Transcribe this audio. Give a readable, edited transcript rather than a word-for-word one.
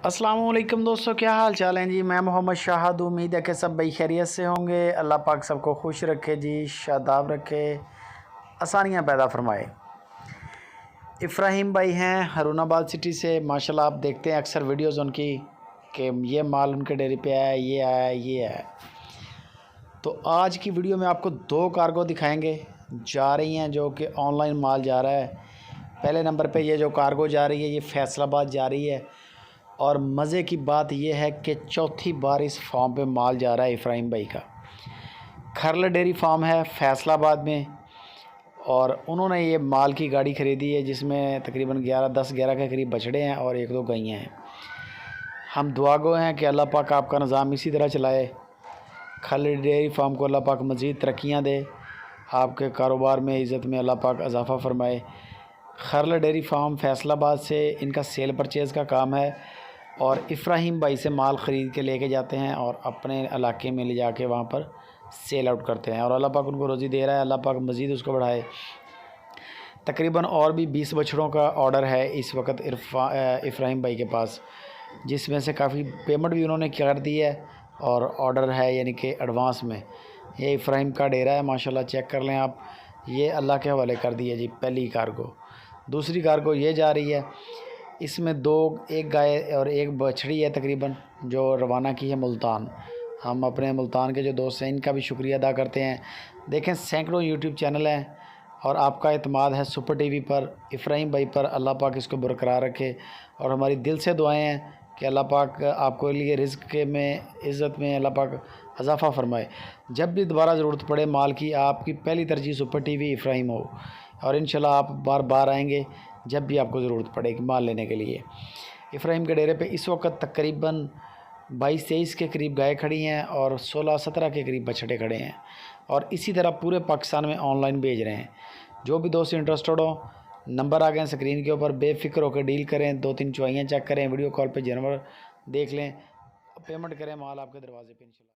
अस्सलामुअलैकुम दोस्तों, क्या हाल चाल हैं जी। मैं मोहम्मद शाहद, उम्मीद है कि सब भाई खैरियत से होंगे। अल्लाह पाक सबको खुश रखे जी, शादाब रखे, आसानियाँ पैदा फरमाए। इफ़राहीम भाई हैं हरूनाबाद सिटी से। माशाल्लाह आप देखते हैं अक्सर वीडियोस उनकी कि ये माल उनके डेयरी पे आया, ये आया, ये आया। तो आज की वीडियो में आपको दो कार्गो दिखाएंगे जा रही हैं, जो कि ऑनलाइन माल जा रहा है। पहले नंबर पे ये जो कार्गो जा रही है ये फैसलाबाद जा रही है। और मज़े की बात यह है कि चौथी बार इस फार्म पे माल जा रहा है इफ़राहीम भाई का। खरल डेयरी फार्म है फैसलाबाद में, और उन्होंने ये माल की गाड़ी ख़रीदी है जिसमें तकरीबन 10-11 के करीब बछड़े हैं और 1-2 गैयाँ हैं। हम दुआ गो हैं कि अल्लाह पाक आपका निज़ाम इसी तरह चलाए, खरल डेयरी फार्म को अल्लाह पाक मज़ीद तरक्कियाँ दे, आपके कारोबार में इज़्ज़त में अल्लाह पाक इजाफ़ा फरमाए। खरल डेयरी फार्म फैसलाबाद से इनका सेल परचेज़ का काम है, और इफ़राहीम भाई से माल ख़रीद के लेके जाते हैं और अपने इलाके में ले जाके वहाँ पर सेल आउट करते हैं। और अल्लाह पाक उनको रोज़ी दे रहा है, अल्लाह पाक मज़ीद उसको बढ़ाए। तकरीबन और भी 20 बछड़ों का ऑर्डर है इस वक्त इफ़राहीम भाई के पास, जिसमें से काफ़ी पेमेंट भी उन्होंने कर दी है और ऑर्डर है यानी कि एडवांस में। ये इफ़राहीम का डेरा है माशाल्लाह, चेक कर लें आप। ये अल्लाह के हवाले कर दी है जी पहली कार्गो। दूसरी कार्गो ये जा रही है, इसमें एक गाय और एक बछड़ी है तकरीबन, जो रवाना की है मुल्तान। हम अपने मुल्तान के जो दोस्त हैं इनका भी शुक्रिया अदा करते हैं। देखें सैकड़ों यूट्यूब चैनल हैं और आपका एतमाद है सुपर टीवी पर, इफ़राहीम भाई पर। अल्लाह पाक इसको बरकरार रखे, और हमारी दिल से दुआएं हैं कि अल्लाह पाक आपको लिए रिज़्क़ के में, इज़्ज़त में अल्लाह पाक इजाफ़ा फरमाए। जब भी दोबारा ज़रूरत पड़े माल की, आपकी पहली तरजीह सुपर टीवी इफ़राहीम हो, और इंशाल्लाह आप बार बार आएंगे जब भी आपको ज़रूरत पड़ेगी माल लेने के लिए। इफ़राहीम के डेरे पे इस वक्त तकरीबन 22-23 के करीब गाय खड़ी हैं और 16-17 के करीब बछड़े खड़े हैं, और इसी तरह पूरे पाकिस्तान में ऑनलाइन भेज रहे हैं। जो भी दोस्त इंटरेस्टेड हो, नंबर आ गए स्क्रीन के ऊपर, बेफ़िक्र होकर डील करें, 2-3 चुवाइयाँ चेक करें, वीडियो कॉल पे जानवर देख लें, पेमेंट करें, माल आपके दरवाजे पे इंशाल्लाह।